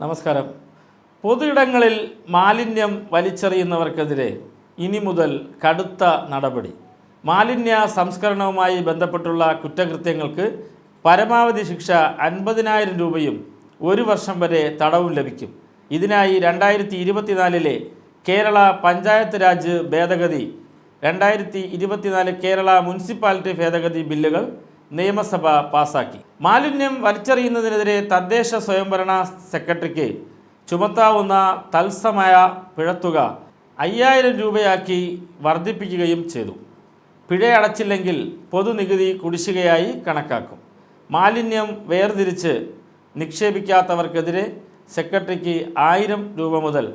നമസ്കാരം. പൊതുയിടങ്ങളിൽ മാലിന്യം വലിച്ചെറിയുന്നവർക്കെതിരെ ഇനി മുതൽ കടുത്ത നടപടി. മാലിന്യ സംസ്കരണവുമായി ബന്ധപ്പെട്ടുള്ള കുറ്റകൃത്യങ്ങൾക്ക് പരമാവധി ശിക്ഷ 50,000 രൂപയും 1 വർഷം വരെ തടവും ലഭിക്കും. ഇതിനായി 2024 കേരള പഞ്ചായത്ത് രാജ് ഭേദഗതി, 2024 കേരള മുനിസിപ്പാലിറ്റി ഭേദഗതി ബില്ലുകൾ നിയമസഭ പാസാക്കി. മാലിന്യം വലിച്ചെറിയുന്നതിനെതിരെ തദ്ദേശ സ്വയംഭരണ സെക്രട്ടറിക്ക് ചുമത്താവുന്ന തത്സമയ പിഴത്തുക 5,000 രൂപയാക്കി വർദ്ധിപ്പിക്കുകയും ചെയ്തു. പിഴയടച്ചില്ലെങ്കിൽ പൊതുനികുതി കുടിശ്ശികയായി കണക്കാക്കും. മാലിന്യം വേർതിരിച്ച് നിക്ഷേപിക്കാത്തവർക്കെതിരെ സെക്രട്ടറിക്ക് 1,000 രൂപ മുതൽ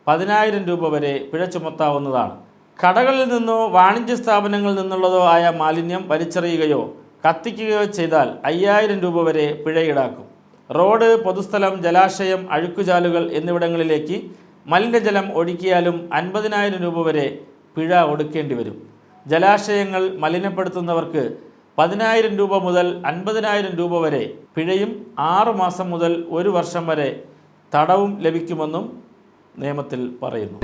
10,000 രൂപ വരെ പിഴ ചുമത്താവുന്നതാണ്. കടകളിൽ നിന്നോ വാണിജ്യ സ്ഥാപനങ്ങളിൽ നിന്നുള്ളതോ ആയ മാലിന്യം വലിച്ചെറിയുകയോ കത്തിക്കുകയോ ചെയ്താൽ 5,000 രൂപ വരെ പിഴ ഈടാക്കും. റോഡ്, പൊതുസ്ഥലം, ജലാശയം, അഴുക്കുചാലുകൾ എന്നിവിടങ്ങളിലേക്ക് മലിനജലം ഒഴുക്കിയാലും 50,000 രൂപ വരെ പിഴ ഒടുക്കേണ്ടി വരും. ജലാശയങ്ങൾ മലിനപ്പെടുത്തുന്നവർക്ക് 10,000 രൂപ മുതൽ 50,000 രൂപ വരെ പിഴയും 6 മാസം മുതൽ 1 വർഷം വരെ തടവും ലഭിക്കുമെന്നും നിയമത്തിൽ പറയുന്നു.